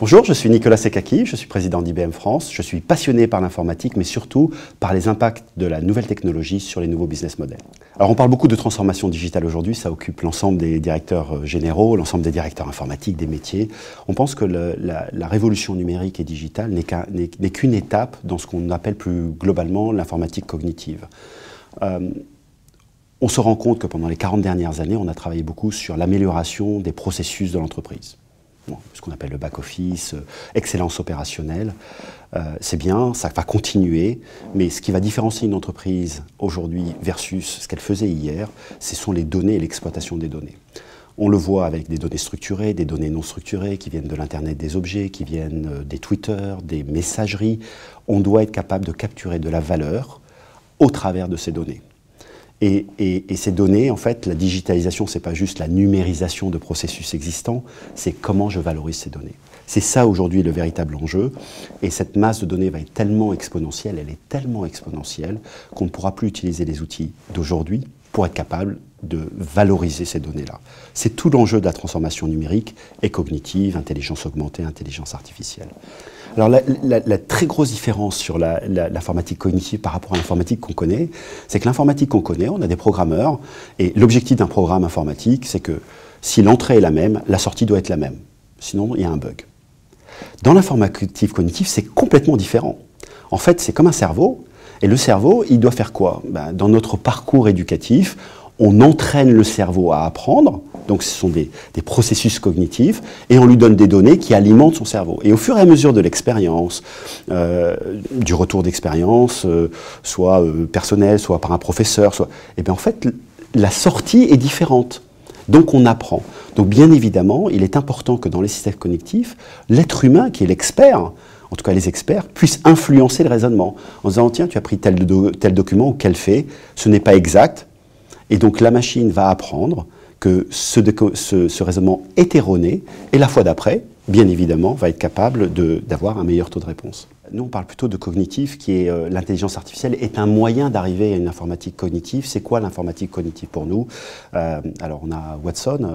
Bonjour, je suis Nicolas Sekaki, je suis président d'IBM France. Je suis passionné par l'informatique, mais surtout par les impacts de la nouvelle technologie sur les nouveaux business models. Alors on parle beaucoup de transformation digitale aujourd'hui, ça occupe l'ensemble des directeurs généraux, l'ensemble des directeurs informatiques, des métiers. On pense que la révolution numérique et digitale n'est qu'une étape dans ce qu'on appelle plus globalement l'informatique cognitive. On se rend compte que pendant les 40 dernières années, on a travaillé beaucoup sur l'amélioration des processus de l'entreprise. Ce qu'on appelle le back-office, excellence opérationnelle. C'est bien, ça va continuer, mais ce qui va différencier une entreprise aujourd'hui versus ce qu'elle faisait hier, ce sont les données et l'exploitation des données. On le voit avec des données structurées, des données non structurées qui viennent de l'Internet des objets, qui viennent des Twitter, des messageries. On doit être capable de capturer de la valeur au travers de ces données. Et ces données, en fait, la digitalisation, ce n'est pas juste la numérisation de processus existants, c'est comment je valorise ces données. C'est ça aujourd'hui le véritable enjeu. Et cette masse de données va être tellement exponentielle, elle est tellement exponentielle qu'on ne pourra plus utiliser les outils d'aujourd'hui pour être capable de valoriser ces données-là. C'est tout l'enjeu de la transformation numérique et cognitive, intelligence augmentée, intelligence artificielle. Alors la très grosse différence sur l'informatique cognitive par rapport à l'informatique qu'on connaît, c'est que l'informatique qu'on connaît, on a des programmeurs, et l'objectif d'un programme informatique, c'est que si l'entrée est la même, la sortie doit être la même. Sinon, il y a un bug. Dans l'informatique cognitive, c'est complètement différent. En fait, c'est comme un cerveau, et le cerveau, il doit faire quoi? Dans notre parcours éducatif, on entraîne le cerveau à apprendre, donc ce sont des processus cognitifs, et on lui donne des données qui alimentent son cerveau. Et au fur et à mesure de l'expérience, du retour d'expérience, soit personnel, soit par un professeur, et bien en fait, la sortie est différente. Donc on apprend. Donc bien évidemment, il est important que dans les systèmes cognitifs, l'être humain, qui est l'expert, en tout cas les experts, puissent influencer le raisonnement. En disant, tiens, tu as pris tel document ou quel fait, ce n'est pas exact. Et donc la machine va apprendre que ce raisonnement est erroné, et la fois d'après, bien évidemment, va être capable d'avoir un meilleur taux de réponse. Nous, on parle plutôt de cognitif, qui est l'intelligence artificielle est un moyen d'arriver à une informatique cognitive. C'est quoi l'informatique cognitive pour nous? Alors, on a Watson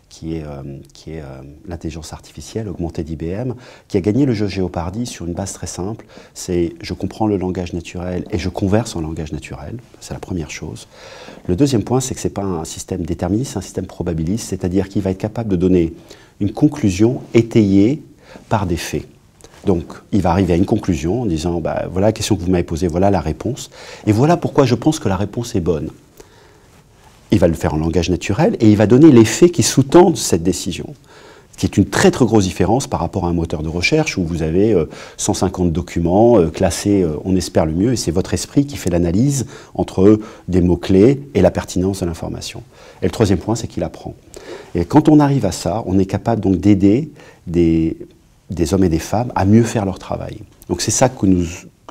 qui est l'intelligence artificielle augmentée d'IBM, qui a gagné le jeu Jeopardy sur une base très simple. C'est je comprends le langage naturel et je converse en langage naturel. C'est la première chose. Le deuxième point, c'est que ce n'est pas un système déterministe, c'est un système probabiliste, c'est-à-dire qu'il va être capable de donner une conclusion étayée par des faits. Donc, il va arriver à une conclusion en disant voilà la question que vous m'avez posée, voilà la réponse, et voilà pourquoi je pense que la réponse est bonne. Il va le faire en langage naturel et il va donner les faits qui sous-tendent cette décision, ce qui est une très très grosse différence par rapport à un moteur de recherche où vous avez 150 documents classés, on espère le mieux, et c'est votre esprit qui fait l'analyse entre des mots-clés et la pertinence de l'information. Et le troisième point, c'est qu'il apprend. Et quand on arrive à ça, on est capable donc d'aider des hommes et des femmes à mieux faire leur travail. Donc c'est ça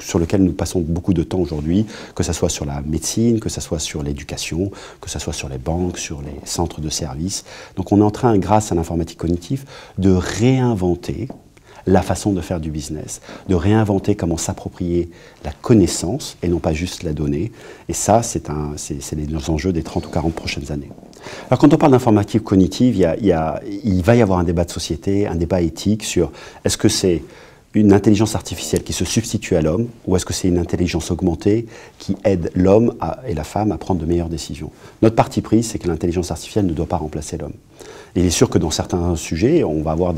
sur lequel nous passons beaucoup de temps aujourd'hui, que ce soit sur la médecine, que ce soit sur l'éducation, que ce soit sur les banques, sur les centres de services. Donc on est en train, grâce à l'informatique cognitive, de réinventer la façon de faire du business, de réinventer comment s'approprier la connaissance et non pas juste la donnée. Et ça, c'est les enjeux des 30 ou 40 prochaines années. Alors quand on parle d'informatique cognitive, il va y avoir un débat de société, un débat éthique sur est-ce que c'est une intelligence artificielle qui se substitue à l'homme ou est-ce que c'est une intelligence augmentée qui aide l'homme et la femme à prendre de meilleures décisions. Notre parti pris, c'est que l'intelligence artificielle ne doit pas remplacer l'homme. Il est sûr que dans certains sujets, on va avoir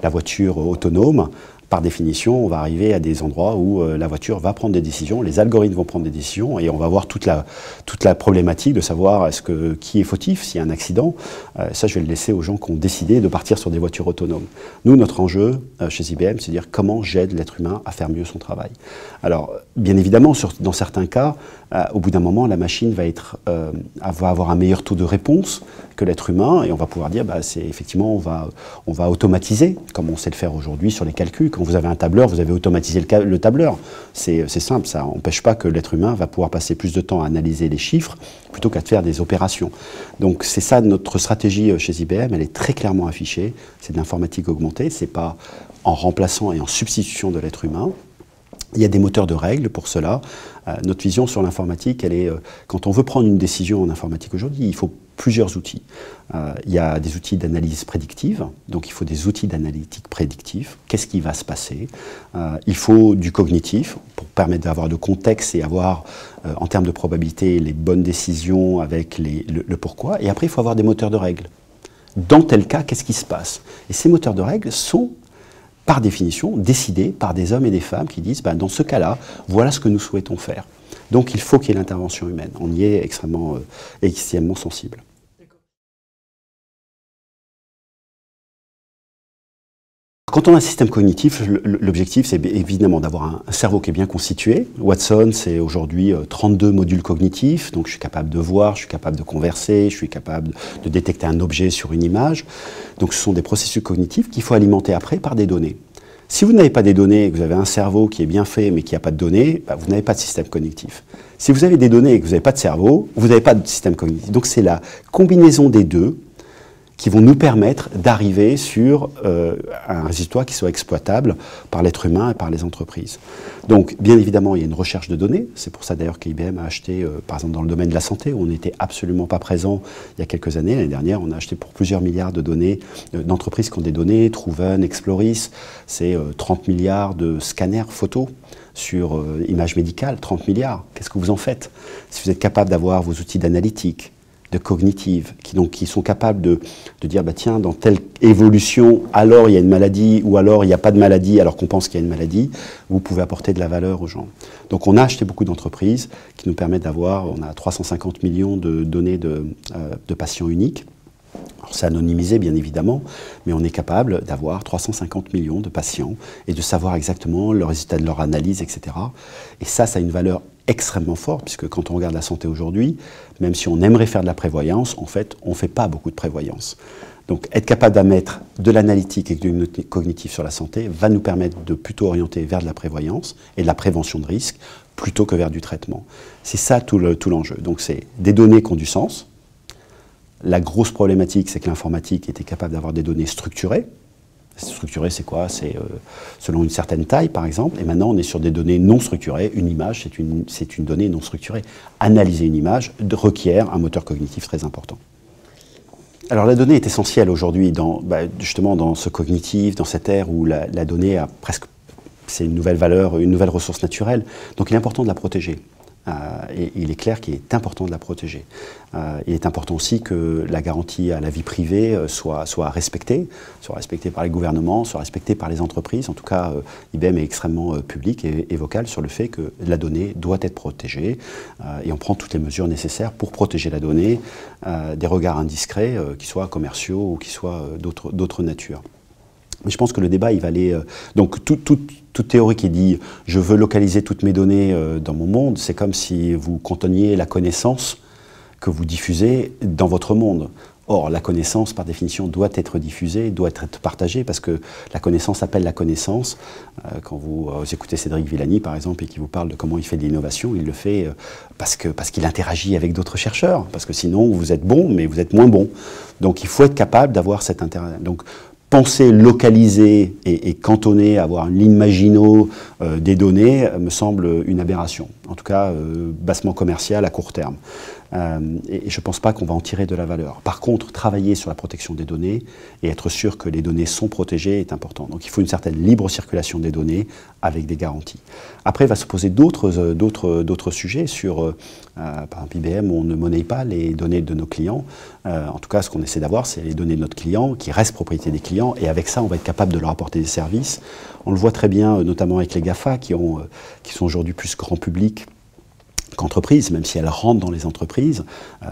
la voiture autonome. Par définition, on va arriver à des endroits où la voiture va prendre des décisions, les algorithmes vont prendre des décisions et on va avoir toute la problématique de savoir qui est fautif, s'il y a un accident. Ça, je vais le laisser aux gens qui ont décidé de partir sur des voitures autonomes. Nous, notre enjeu chez IBM, c'est de dire comment j'aide l'être humain à faire mieux son travail. Alors, bien évidemment, dans certains cas, au bout d'un moment, la machine va avoir un meilleur taux de réponse que l'être humain et on va pouvoir dire, effectivement, on va automatiser, comme on sait le faire aujourd'hui sur les calculs. Quand vous avez un tableur, vous avez automatisé le tableur. C'est simple, ça n'empêche pas que l'être humain va pouvoir passer plus de temps à analyser les chiffres plutôt qu'à faire des opérations. Donc c'est ça notre stratégie chez IBM, elle est très clairement affichée, c'est de l'informatique augmentée, c'est pas en remplaçant et en substitution de l'être humain, Il y a des moteurs de règles pour cela. Notre vision sur l'informatique, elle est, quand on veut prendre une décision en informatique aujourd'hui, il faut plusieurs outils. Il y a des outils d'analyse prédictive, donc il faut des outils d'analytique prédictive. Qu'est-ce qui va se passer? Il faut du cognitif pour permettre d'avoir de contexte et avoir, en termes de probabilité, les bonnes décisions avec le pourquoi. Et après, il faut avoir des moteurs de règles. Dans tel cas, qu'est-ce qui se passe? Et ces moteurs de règles sont, par définition, décidés par des hommes et des femmes qui disent dans ce cas-là, voilà ce que nous souhaitons faire. Donc il faut qu'il y ait l'intervention humaine. On y est extrêmement sensible. Quand on a un système cognitif, l'objectif c'est évidemment d'avoir un cerveau qui est bien constitué. Watson, c'est aujourd'hui 32 modules cognitifs, donc je suis capable de voir, je suis capable de converser, je suis capable de détecter un objet sur une image. Donc ce sont des processus cognitifs qu'il faut alimenter après par des données. Si vous n'avez pas des données et que vous avez un cerveau qui est bien fait mais qui n'a pas de données, vous n'avez pas de système cognitif. Si vous avez des données et que vous n'avez pas de cerveau, vous n'avez pas de système cognitif. Donc c'est la combinaison des deux qui vont nous permettre d'arriver sur un résultat qui soit exploitable par l'être humain et par les entreprises. Donc, bien évidemment, il y a une recherche de données. C'est pour ça d'ailleurs qu'IBM a acheté, par exemple, dans le domaine de la santé, où on n'était absolument pas présent il y a quelques années. L'année dernière, on a acheté pour plusieurs milliards de données, d'entreprises qui ont des données, Trouven, Exploris, c'est 30 milliards de scanners photos sur images médicales, 30 milliards. Qu'est-ce que vous en faites? Si vous êtes capable d'avoir vos outils d'analytique, de cognitive, qui sont capables de dire, tiens, dans telle évolution, alors il y a une maladie, ou alors il n'y a pas de maladie, alors qu'on pense qu'il y a une maladie, vous pouvez apporter de la valeur aux gens. Donc on a acheté beaucoup d'entreprises qui nous permettent d'avoir, on a 350 millions de données de patients uniques. C'est anonymisé, bien évidemment, mais on est capable d'avoir 350 millions de patients et de savoir exactement le résultat de leur analyse, etc. Et ça a une valeur extrêmement forte, puisque quand on regarde la santé aujourd'hui, même si on aimerait faire de la prévoyance, en fait, on ne fait pas beaucoup de prévoyance. Donc, être capable d'amener de l'analytique et du cognitif sur la santé va nous permettre de plutôt orienter vers de la prévoyance et de la prévention de risques, plutôt que vers du traitement. C'est ça tout l'enjeu. Donc, c'est des données qui ont du sens. La grosse problématique, c'est que l'informatique était capable d'avoir des données structurées. Structuré, c'est quoi? C'est selon une certaine taille, par exemple. Et maintenant, on est sur des données non structurées. Une image, c'est une donnée non structurée. Analyser une image requiert un moteur cognitif très important. Alors, la donnée est essentielle aujourd'hui, justement, dans ce cognitif, dans cette ère où la donnée a presque... C'est une nouvelle valeur, une nouvelle ressource naturelle. Donc, il est important de la protéger. Et il est clair qu'il est important de la protéger. Il est important aussi que la garantie à la vie privée soit respectée par les gouvernements, soit respectée par les entreprises. En tout cas, IBM est extrêmement public et vocal sur le fait que la donnée doit être protégée et on prend toutes les mesures nécessaires pour protéger la donnée des regards indiscrets, qu'ils soient commerciaux ou qu'ils soient d'autres natures. Mais je pense que le débat, il va aller... donc, toute théorie qui dit « je veux localiser toutes mes données dans mon monde », c'est comme si vous cantonniez la connaissance que vous diffusez dans votre monde. Or, la connaissance, par définition, doit être diffusée, doit être partagée, parce que la connaissance appelle la connaissance. Quand vous écoutez Cédric Villani, par exemple, et qui vous parle de comment il fait de l'innovation, il le fait parce qu'il interagit avec d'autres chercheurs, parce que sinon, vous êtes bon, mais vous êtes moins bon. Donc, il faut être capable d'avoir cet intérêt. Donc, penser localiser et cantonner, avoir une ligne Maginot des données me semble une aberration, en tout cas bassement commerciale à court terme. Et je ne pense pas qu'on va en tirer de la valeur. Par contre, travailler sur la protection des données et être sûr que les données sont protégées est important. Donc il faut une certaine libre circulation des données avec des garanties. Après, il va se poser d'autres sujets sur, par exemple, IBM, on ne monnaie pas les données de nos clients. En tout cas, ce qu'on essaie d'avoir, c'est les données de notre client qui restent propriété des clients. Et avec ça, on va être capable de leur apporter des services. On le voit très bien, notamment avec les GAFA, qui sont aujourd'hui plus grand public qu'entreprise, même si elles rentrent dans les entreprises.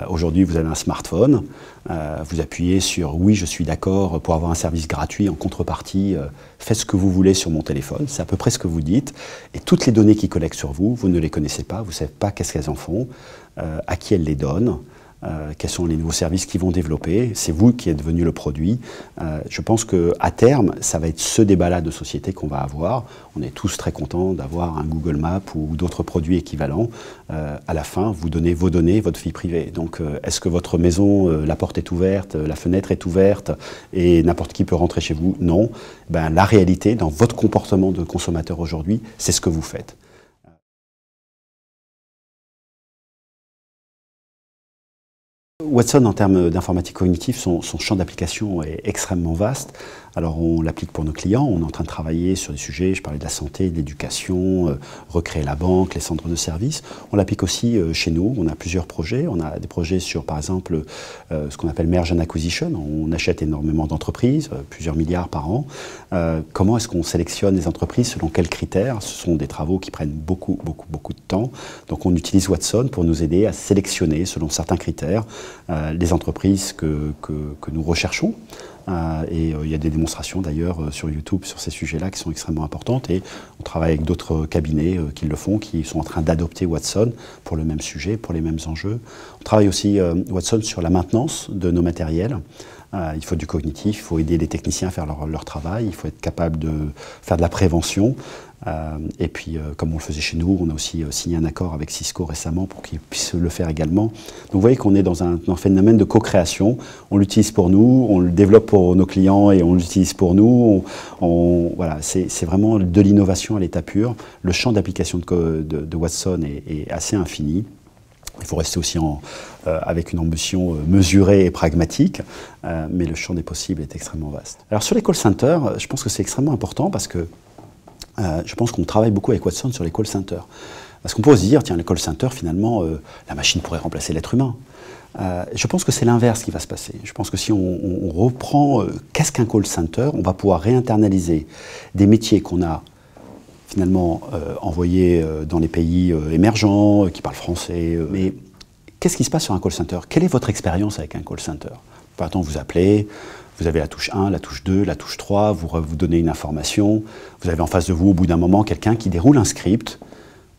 Aujourd'hui, vous avez un smartphone, vous appuyez sur « oui, je suis d'accord pour avoir un service gratuit en contrepartie, faites ce que vous voulez sur mon téléphone », c'est à peu près ce que vous dites, et toutes les données qu'ils collectent sur vous, vous ne les connaissez pas, vous ne savez pas qu'est-ce qu'elles en font, à qui elles les donnent, quels sont les nouveaux services qu'ils vont développer. C'est vous qui êtes devenu le produit. Je pense qu'à terme, ça va être ce débat-là de société qu'on va avoir. On est tous très contents d'avoir un Google Maps ou d'autres produits équivalents. À la fin, vous donnez vos données, votre vie privée. Donc, est-ce que votre maison, la porte est ouverte, la fenêtre est ouverte et n'importe qui peut rentrer chez vous? Non. Ben, la réalité, dans votre comportement de consommateur aujourd'hui, c'est ce que vous faites. Watson, en termes d'informatique cognitive, son champ d'application est extrêmement vaste. Alors, on l'applique pour nos clients. On est en train de travailler sur des sujets, je parlais de la santé, de l'éducation, recréer la banque, les centres de services. On l'applique aussi chez nous. On a plusieurs projets. On a des projets sur, par exemple, ce qu'on appelle Merge and Acquisition. On achète énormément d'entreprises, plusieurs milliards par an. Comment est-ce qu'on sélectionne les entreprises, selon quels critères? Ce sont des travaux qui prennent beaucoup de temps. Donc, on utilise Watson pour nous aider à sélectionner, selon certains critères, les entreprises que nous recherchons. Et il y a des démonstrations d'ailleurs sur YouTube sur ces sujets-là qui sont extrêmement importantes, et on travaille avec d'autres cabinets qui le font, qui sont en train d'adopter Watson pour le même sujet, pour les mêmes enjeux. On travaille aussi Watson sur la maintenance de nos matériels. Il faut du cognitif, il faut aider les techniciens à faire leur travail, il faut être capable de faire de la prévention. Et puis, comme on le faisait chez nous, on a aussi signé un accord avec Cisco récemment pour qu'ils puissent le faire également. Donc vous voyez qu'on est dans un phénomène de co-création. On l'utilise pour nous, on le développe pour nos clients et on l'utilise pour nous. Voilà, c'est vraiment de l'innovation à l'état pur. Le champ d'application de Watson est assez infini. Il faut rester aussi avec une ambition mesurée et pragmatique, mais le champ des possibles est extrêmement vaste. Alors sur les call centers, je pense que c'est extrêmement important parce que je pense qu'on travaille beaucoup avec Watson sur les call centers. Parce qu'on peut se dire, tiens, les call centers, finalement, la machine pourrait remplacer l'être humain. Je pense que c'est l'inverse qui va se passer. Je pense que si on reprend qu'est-ce qu'un call center, on va pouvoir réinternaliser des métiers qu'on a finalement envoyés dans les pays émergents, qui parlent français. Mais qu'est-ce qui se passe sur un call center? Quelle est votre expérience avec un call center? Par exemple, vous appelez, vous avez la touche 1, la touche 2, la touche 3, vous donnez une information, vous avez en face de vous, au bout d'un moment, quelqu'un qui déroule un script.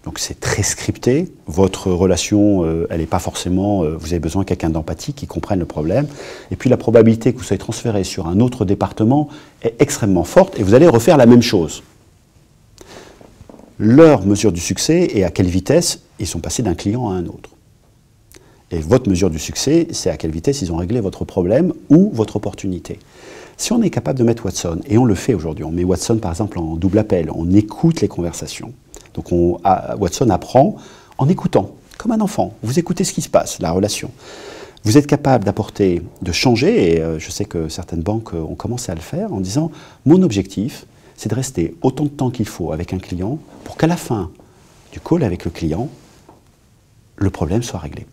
Donc c'est très scripté, votre relation, elle n'est pas forcément, vous avez besoin de quelqu'un d'empathique qui comprenne le problème. Et puis la probabilité que vous soyez transféré sur un autre département est extrêmement forte et vous allez refaire la même chose. Leur mesure du succès et à quelle vitesse ils sont passés d'un client à un autre. Et votre mesure du succès, c'est à quelle vitesse ils ont réglé votre problème ou votre opportunité. Si on est capable de mettre Watson, et on le fait aujourd'hui, on met Watson par exemple en double appel, on écoute les conversations. Donc Watson apprend en écoutant, comme un enfant. Vous écoutez ce qui se passe, la relation. Vous êtes capable d'apporter, de changer, et je sais que certaines banques ont commencé à le faire, en disant « Mon objectif, c'est de rester autant de temps qu'il faut avec un client pour qu'à la fin du call avec le client, le problème soit réglé. »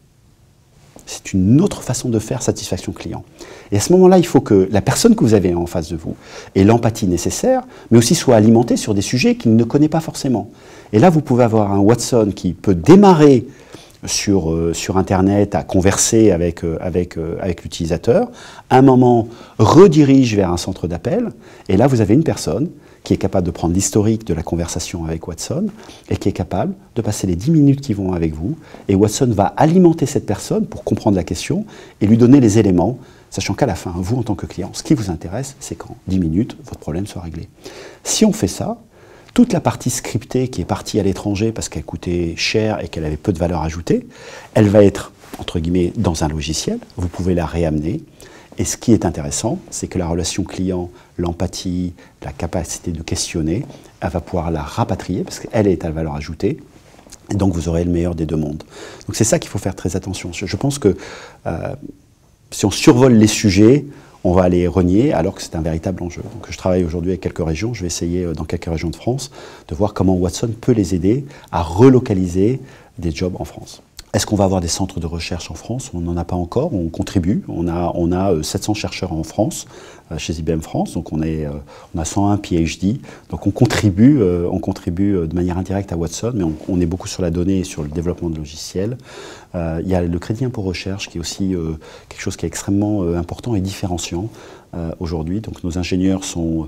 C'est une autre façon de faire satisfaction client. Et à ce moment-là, il faut que la personne que vous avez en face de vous ait l'empathie nécessaire, mais aussi soit alimentée sur des sujets qu'il ne connaît pas forcément. Et là, vous pouvez avoir un Watson qui peut démarrer sur Internet à converser avec l'utilisateur, à un moment redirige vers un centre d'appel, et là, vous avez une personne qui est capable de prendre l'historique de la conversation avec Watson et qui est capable de passer les 10 minutes qui vont avec vous. Et Watson va alimenter cette personne pour comprendre la question et lui donner les éléments, sachant qu'à la fin, vous, en tant que client, ce qui vous intéresse, c'est qu'en 10 minutes, votre problème soit réglé. Si on fait ça, toute la partie scriptée qui est partie à l'étranger parce qu'elle coûtait cher et qu'elle avait peu de valeur ajoutée, elle va être, entre guillemets, dans un logiciel. Vous pouvez la réamener. Et ce qui est intéressant, c'est que la relation client, l'empathie, la capacité de questionner, elle va pouvoir la rapatrier parce qu'elle est à valeur ajoutée. Et donc vous aurez le meilleur des deux mondes. Donc c'est ça qu'il faut faire très attention. Je pense que si on survole les sujets, on va les renier alors que c'est un véritable enjeu. Donc je travaille aujourd'hui avec quelques régions, je vais essayer dans quelques régions de France de voir comment Watson peut les aider à relocaliser des jobs en France. Est-ce qu'on va avoir des centres de recherche en France? On n'en a pas encore, on contribue. On a 700 chercheurs en France, chez IBM France, donc on a 101 PhD. Donc on contribue de manière indirecte à Watson, mais on est beaucoup sur la donnée et sur le développement de logiciels. Il y a le crédit impôt recherche qui est aussi quelque chose qui est extrêmement important et différenciant. aujourd'hui. Donc nos ingénieurs sont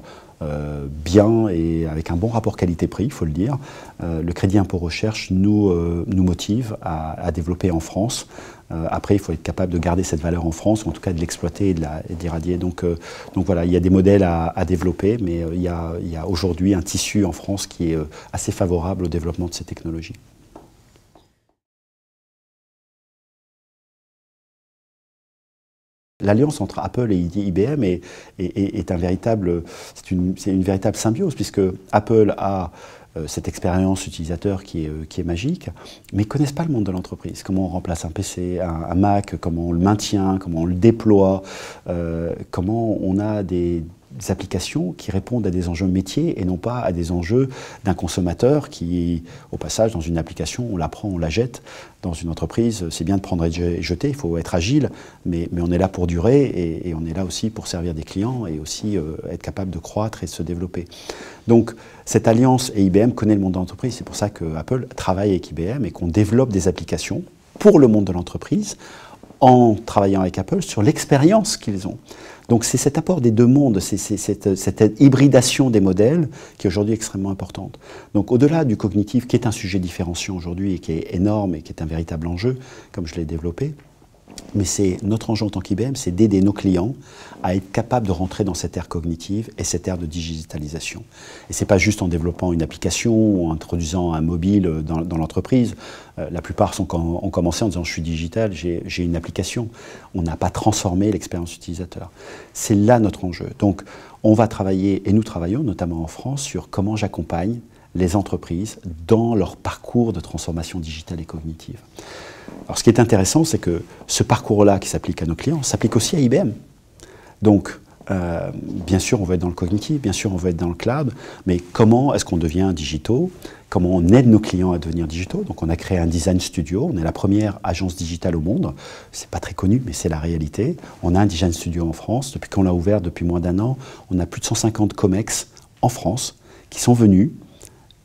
bien et avec un bon rapport qualité-prix, il faut le dire. Le crédit impôt recherche nous motive à développer en France. Après, il faut être capable de garder cette valeur en France, ou en tout cas de l'exploiter et d'irradier. Donc voilà, il y a des modèles à développer, mais il y a aujourd'hui un tissu en France qui est assez favorable au développement de ces technologies. L'alliance entre Apple et IBM est une véritable symbiose, puisque Apple a cette expérience utilisateur qui est magique, mais ils ne connaissent pas le monde de l'entreprise. Comment on remplace un PC, un Mac, comment on le maintient, comment on le déploie, comment on a des applications qui répondent à des enjeux métiers et non pas à des enjeux d'un consommateur qui, au passage, dans une application, on la prend, on la jette. Dans une entreprise, c'est bien de prendre et jeter, il faut être agile, mais on est là pour durer et on est là aussi pour servir des clients et aussi être capable de croître et de se développer. Donc, cette alliance, et IBM connaît le monde de l'entreprise, c'est pour ça que Apple travaille avec IBM et qu'on développe des applications pour le monde de l'entreprise en travaillant avec Apple sur l'expérience qu'ils ont. Donc c'est cet apport des deux mondes, c'est cette hybridation des modèles qui est aujourd'hui extrêmement importante. Donc au-delà du cognitif, qui est un sujet différenciant aujourd'hui et qui est énorme et qui est un véritable enjeu, comme je l'ai développé, mais c'est notre enjeu en tant qu'IBM, c'est d'aider nos clients à être capables de rentrer dans cette ère cognitive et cette ère de digitalisation. Et ce n'est pas juste en développant une application ou en introduisant un mobile dans l'entreprise. La plupart ont commencé en disant « je suis digital, j'ai une application ». On n'a pas transformé l'expérience utilisateur. C'est là notre enjeu. Donc on va travailler, et nous travaillons notamment en France, sur comment j'accompagne les entreprises dans leur parcours de transformation digitale et cognitive. Alors ce qui est intéressant, c'est que ce parcours-là qui s'applique à nos clients, s'applique aussi à IBM. Donc, bien sûr, on veut être dans le cognitif, bien sûr, on veut être dans le cloud, mais comment est-ce qu'on devient digitaux? Comment on aide nos clients à devenir digitaux? Donc on a créé un design studio, on est la première agence digitale au monde, c'est pas très connu, mais c'est la réalité. On a un design studio en France, depuis qu'on l'a ouvert depuis moins d'1 an, on a plus de 150 COMEX en France qui sont venus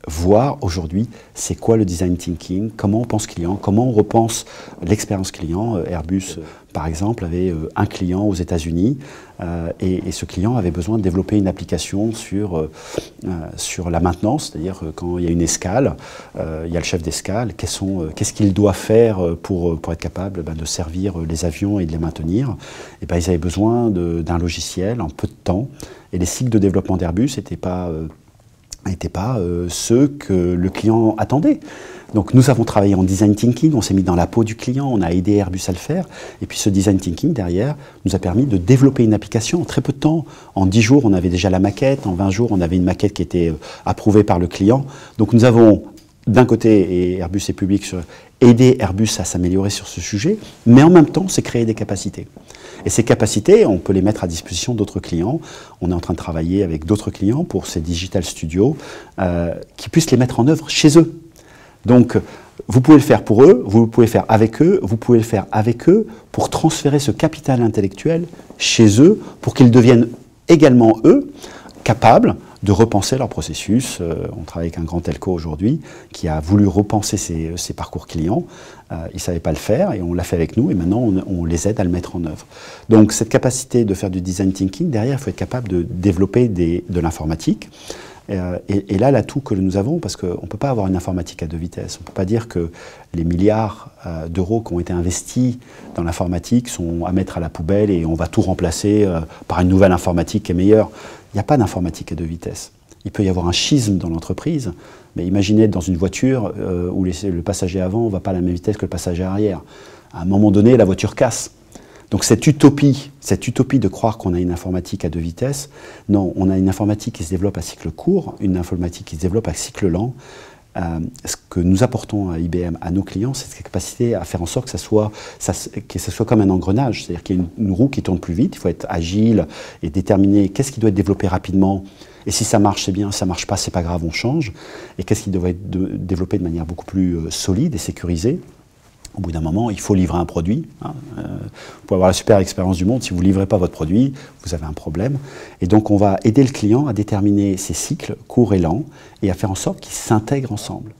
voir aujourd'hui c'est quoi le design thinking, comment on pense client, comment on repense l'expérience client. Airbus, par exemple, avait un client aux États-Unis et ce client avait besoin de développer une application sur la maintenance, c'est-à-dire quand il y a une escale, il y a le chef d'escale, qu'est-ce qu'il doit faire pour être capable de servir les avions et de les maintenir. Et ils avaient besoin d'un logiciel en peu de temps et les cycles de développement d'Airbus n'étaient pas ceux que le client attendait. Donc nous avons travaillé en design thinking, on s'est mis dans la peau du client, on a aidé Airbus à le faire, et puis ce design thinking derrière nous a permis de développer une application en très peu de temps. En 10 jours, on avait déjà la maquette, en 20 jours, on avait une maquette qui était approuvée par le client. Donc nous avons, d'un côté, et Airbus est public, aider Airbus à s'améliorer sur ce sujet, mais en même temps, c'est créer des capacités. Et ces capacités, on peut les mettre à disposition d'autres clients. On est en train de travailler avec d'autres clients pour ces digital studios qui puissent les mettre en œuvre chez eux. Donc, vous pouvez le faire pour eux, vous pouvez le faire avec eux, vous pouvez le faire avec eux pour transférer ce capital intellectuel chez eux pour qu'ils deviennent également, eux, capables de repenser leur processus. On travaille avec un grand telco aujourd'hui qui a voulu repenser ses parcours clients. Il ne savait pas le faire et on l'a fait avec nous et maintenant on les aide à le mettre en œuvre. Donc cette capacité de faire du design thinking, derrière il faut être capable de développer de l'informatique. Et là, l'atout que nous avons, parce qu'on ne peut pas avoir une informatique à deux vitesses, on ne peut pas dire que les milliards d'euros qui ont été investis dans l'informatique sont à mettre à la poubelle et on va tout remplacer par une nouvelle informatique qui est meilleure. Il n'y a pas d'informatique à deux vitesses. Il peut y avoir un schisme dans l'entreprise, mais imaginez dans une voiture où le passager avant ne va pas à la même vitesse que le passager arrière. À un moment donné, la voiture casse. Donc cette utopie de croire qu'on a une informatique à deux vitesses, non, on a une informatique qui se développe à cycle court, une informatique qui se développe à cycle lent. Ce que nous apportons à IBM, à nos clients, c'est cette capacité à faire en sorte que ça soit comme un engrenage, c'est-à-dire qu'il y a une roue qui tourne plus vite, il faut être agile et déterminer qu'est-ce qui doit être développé rapidement, et si ça marche, c'est bien, si ça ne marche pas, c'est pas grave, on change, et qu'est-ce qui doit être développé de manière beaucoup plus solide et sécurisée. Au bout d'un moment, il faut livrer un produit. Vous pouvez avoir la super expérience du monde, si vous ne livrez pas votre produit, vous avez un problème. Et donc on va aider le client à déterminer ses cycles courts et lents et à faire en sorte qu'ils s'intègrent ensemble.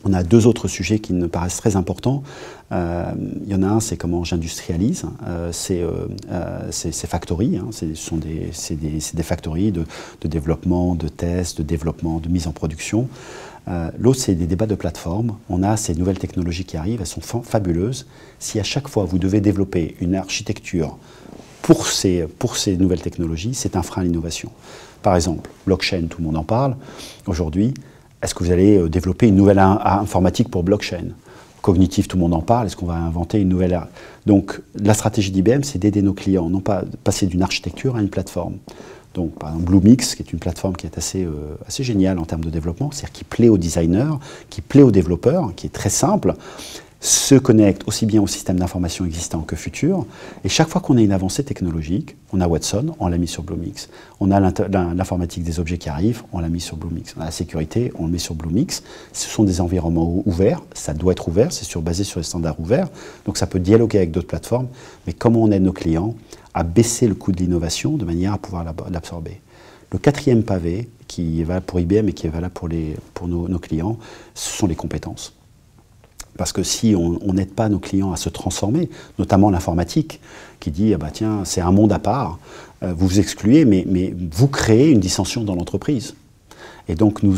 On a deux autres sujets qui me paraissent très importants. Il y en a un, c'est comment j'industrialise ces factories. Hein. C'est des factories de développement, de tests, de développement, de mise en production. L'autre, c'est des débats de plateforme. On a ces nouvelles technologies qui arrivent, elles sont fabuleuses. Si à chaque fois vous devez développer une architecture pour ces nouvelles technologies, c'est un frein à l'innovation. Par exemple, blockchain, tout le monde en parle. Aujourd'hui, est-ce que vous allez développer une nouvelle informatique pour blockchain? Cognitif, tout le monde en parle. Est-ce qu'on va inventer une nouvelle... Donc, la stratégie d'IBM, c'est d'aider nos clients, non pas passer d'une architecture à une plateforme. Donc, par exemple, Bluemix, qui est une plateforme qui est assez géniale en termes de développement, c'est-à-dire qui plaît aux designers, qui plaît aux développeurs, qui est très simple, se connecte aussi bien au système d'information existant que futur. Et chaque fois qu'on a une avancée technologique, on a Watson, on l'a mis sur Bluemix. On a l'informatique des objets qui arrivent, on l'a mis sur Bluemix. On a la sécurité, on le met sur Bluemix. Ce sont des environnements ouverts, ça doit être ouvert, c'est basé sur les standards ouverts. Donc ça peut dialoguer avec d'autres plateformes. Mais comment on aide nos clients à baisser le coût de l'innovation de manière à pouvoir l'absorber. Le quatrième pavé, qui est valable pour IBM et qui est valable pour nos clients, ce sont les compétences. Parce que si on n'aide pas nos clients à se transformer, notamment l'informatique, qui dit ah bah tiens, c'est un monde à part, vous vous excluez, mais vous créez une dissension dans l'entreprise. Et donc nous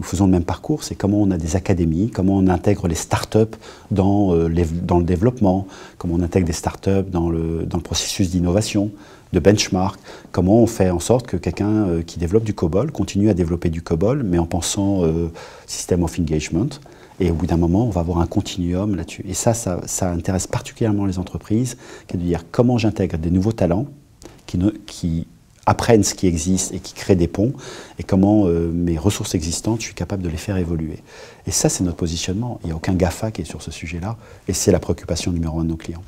faisons le même parcours, c'est comment on a des académies, comment on intègre les startups dans le développement, comment on intègre des startups dans le processus d'innovation, de benchmark, comment on fait en sorte que quelqu'un qui développe du COBOL continue à développer du COBOL, mais en pensant system of engagement. Et au bout d'un moment, on va avoir un continuum là-dessus. Et ça intéresse particulièrement les entreprises, qui est de dire comment j'intègre des nouveaux talents qui apprennent ce qui existe et qui créent des ponts, et comment mes ressources existantes, je suis capable de les faire évoluer. Et ça, c'est notre positionnement. Il n'y a aucun GAFA qui est sur ce sujet-là, et c'est la préoccupation numéro un de nos clients.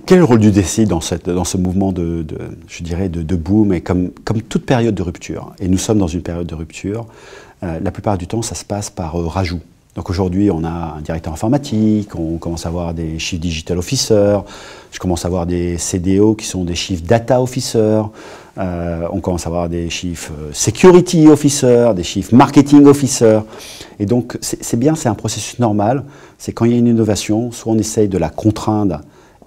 Quel est le rôle du DSI dans ce mouvement je dirais, de boom, et comme toute période de rupture, et nous sommes dans une période de rupture, la plupart du temps, ça se passe par rajout. Donc aujourd'hui, on a un directeur informatique, on commence à avoir des chief digital officers, je commence à avoir des CDO qui sont des chief data officers, on commence à avoir des chief security officers, des chief marketing officers. Et donc c'est bien, c'est un processus normal. C'est quand il y a une innovation, soit on essaye de la contraindre,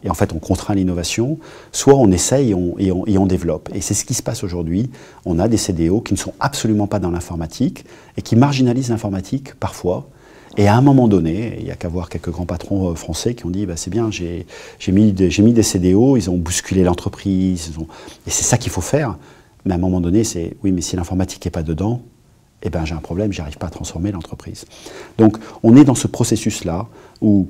et en fait on contraint l'innovation, soit on essaye et on développe. Et c'est ce qui se passe aujourd'hui. On a des CDO qui ne sont absolument pas dans l'informatique et qui marginalisent l'informatique parfois. Et à un moment donné, il n'y a qu'à voir quelques grands patrons français qui ont dit bah, c'est bien, j'ai mis des CDO, ils ont bousculé l'entreprise, et c'est ça qu'il faut faire. Mais à un moment donné, c'est oui, mais si l'informatique n'est pas dedans, eh ben, j'ai un problème, j'arrive pas à transformer l'entreprise. Donc on est dans ce processus-là où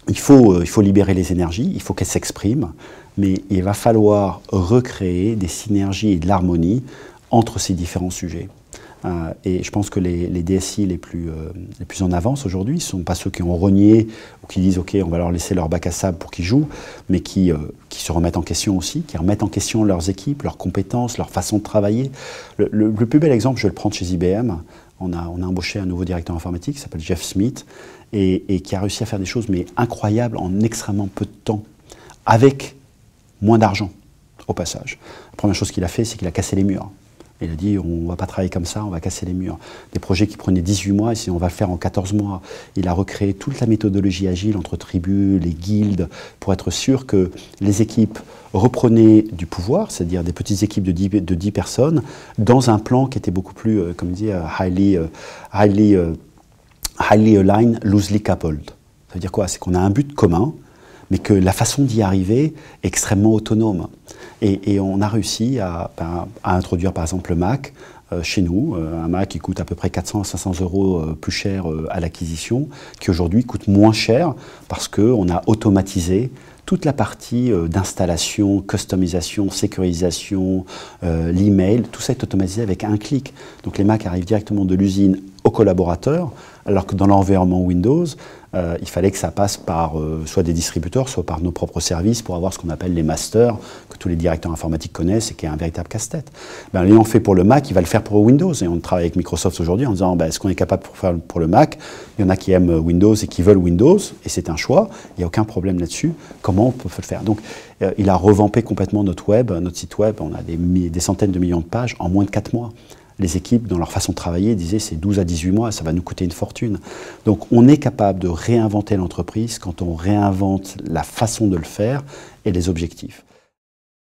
il faut libérer les énergies, il faut qu'elles s'expriment, mais il va falloir recréer des synergies et de l'harmonie entre ces différents sujets. Et je pense que les DSI les plus en avance aujourd'hui ne sont pas ceux qui ont renié ou qui disent ok, on va leur laisser leur bac à sable pour qu'ils jouent, mais qui se remettent en question aussi, qui remettent en question leurs équipes, leurs compétences, leur façon de travailler. Le plus bel exemple, je vais le prendre chez IBM. On a embauché un nouveau directeur informatique qui s'appelle Jeff Smith et qui a réussi à faire des choses mais incroyables en extrêmement peu de temps, avec moins d'argent au passage. La première chose qu'il a fait, c'est qu'il a cassé les murs. Il a dit, on ne va pas travailler comme ça, on va casser les murs. Des projets qui prenaient 18 mois, et on va le faire en 14 mois. Il a recréé toute la méthodologie agile entre tribus, les guildes, pour être sûr que les équipes reprenaient du pouvoir, c'est-à-dire des petites équipes de 10 personnes, dans un plan qui était beaucoup plus, comme il dit, highly aligned, loosely coupled. Ça veut dire quoi? C'est qu'on a un but commun, mais que la façon d'y arriver est extrêmement autonome. Et on a réussi à introduire par exemple le Mac chez nous, un Mac qui coûte à peu près 400 à 500 euros plus cher à l'acquisition, qui aujourd'hui coûte moins cher parce qu'on a automatisé toute la partie d'installation, customisation, sécurisation, l'email, tout ça est automatisé avec un clic. Donc les Macs arrivent directement de l'usine aux collaborateurs, alors que dans l'environnement Windows, il fallait que ça passe par soit des distributeurs, soit par nos propres services pour avoir ce qu'on appelle les masters, que tous les directeurs informatiques connaissent et qui est un véritable casse-tête. Ben, l'ayant fait pour le Mac, il va le faire pour Windows. Et on travaille avec Microsoft aujourd'hui en disant est-ce qu'on est capable de faire pour le Mac? Il y en a qui aiment Windows et qui veulent Windows, et c'est un choix, il n'y a aucun problème là-dessus. Comment on peut le faire? Donc il a revampé complètement notre site web, on a des centaines de millions de pages en moins de 4 mois. les équipes, dans leur façon de travailler, disaient c'est 12 à 18 mois, ça va nous coûter une fortune. Donc on est capable de réinventer l'entreprise quand on réinvente la façon de le faire et les objectifs.